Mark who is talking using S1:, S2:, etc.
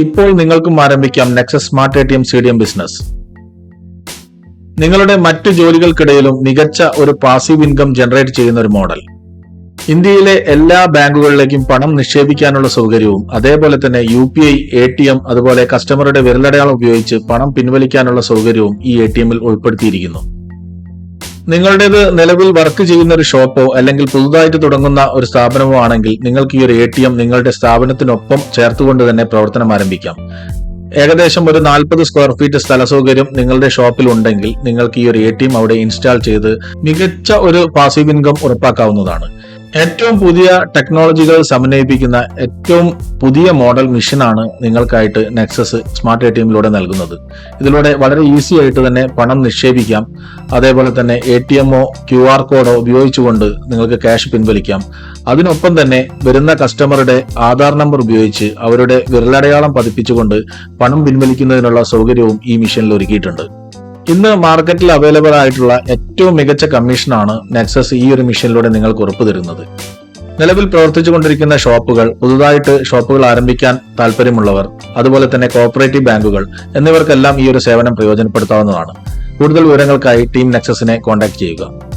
S1: ഇപ്പോൾ നിങ്ങൾക്കും ആരംഭിക്കാം Nexus smart ATM CDM business. നിങ്ങളുടെ മറ്റു ജോലികൾക്കിടയിലും മികച്ച ഒരു പാസീവ് ഇൻകം ജനറേറ്റ് ചെയ്യുന്ന ഒരു മോഡൽ. ഇന്ത്യയിലെ എല്ലാ ബാങ്കുകളിലേക്കും പണം നിക്ഷേപിക്കാനുള്ള സൗകര്യവും അതേപോലെ തന്നെ UPI, ATM അതുപോലെ കസ്റ്റമറുടെ വിരലടയാളം ഉപയോഗിച്ച് പണം പിൻവലിക്കാനുള്ള സൗകര്യവും ഈ ATM-ൽ ഉൾപ്പെടുത്തിയിരിക്കുന്നു. നിങ്ങളുടേത് നിലവിൽ വർക്ക് ചെയ്യുന്ന ഒരു ഷോപ്പോ അല്ലെങ്കിൽ പുതുതായിട്ട് തുടങ്ങുന്ന ഒരു സ്ഥാപനമോ ആണെങ്കിൽ നിങ്ങൾക്ക് ഈ ഒരു ATM നിങ്ങളുടെ സ്ഥാപനത്തിനൊപ്പം ചേർത്തുകൊണ്ട് തന്നെ പ്രവർത്തനം ആരംഭിക്കാം. ഏകദേശം ഒരു 40 സ്ക്വയർ ഫീറ്റ് സ്ഥല സൗകര്യം നിങ്ങളുടെ ഷോപ്പിൽ ഉണ്ടെങ്കിൽ നിങ്ങൾക്ക് ഈ ഒരു ATM അവിടെ ഇൻസ്റ്റാൾ ചെയ്ത് മികച്ച ഒരു പാസീവ് ഇൻകം ഉറപ്പാക്കാവുന്നതാണ്. ഏറ്റവും പുതിയ ടെക്നോളജികൾ സമന്വയിപ്പിക്കുന്ന ഏറ്റവും പുതിയ മോഡൽ മെഷീനാണ് നിങ്ങൾക്കായിട്ട് നെക്സസ് സ്മാർട്ട് ATM-ലൂടെ നൽകുന്നത്. ഇതിലൂടെ വളരെ ഈസി ആയിട്ട് തന്നെ പണം നിക്ഷേപിക്കാം. അതേപോലെ തന്നെ ATM-ഓ QR കോഡോ ഉപയോഗിച്ചുകൊണ്ട് നിങ്ങൾക്ക് ക്യാഷ് പിൻവലിക്കാം. അതിനൊപ്പം തന്നെ വരുന്ന കസ്റ്റമറുടെ ആധാർ നമ്പർ ഉപയോഗിച്ച് അവരുടെ വിരലടയാളം പതിപ്പിച്ചുകൊണ്ട് പണം പിൻവലിക്കുന്നതിനുള്ള സൗകര്യവും ഈ മെഷീനിൽ ഒരുക്കിയിട്ടുണ്ട്. ഇന്ന് മാർക്കറ്റിൽ അവൈലബിൾ ആയിട്ടുള്ള ഏറ്റവും മികച്ച കമ്മീഷനാണ് നെക്സസ് ഈ ഒരു മെഷീനിലൂടെ നിങ്ങൾക്ക് ഉറപ്പു തരുന്നത്. നിലവിൽ പ്രവർത്തിച്ചുകൊണ്ടിരിക്കുന്ന ഷോപ്പുകൾ, പുതുതായിട്ട് ഷോപ്പുകൾ ആരംഭിക്കാൻ താല്പര്യമുള്ളവർ, അതുപോലെ തന്നെ കോഓപ്പറേറ്റീവ് ബാങ്കുകൾ എന്നിവർക്കെല്ലാം ഈ ഒരു സേവനം പ്രയോജനപ്പെടുത്താവുന്നതാണ്. കൂടുതൽ വിവരങ്ങൾക്കായി ടീം നെക്സസിനെ കോൺടാക്ട് ചെയ്യുക.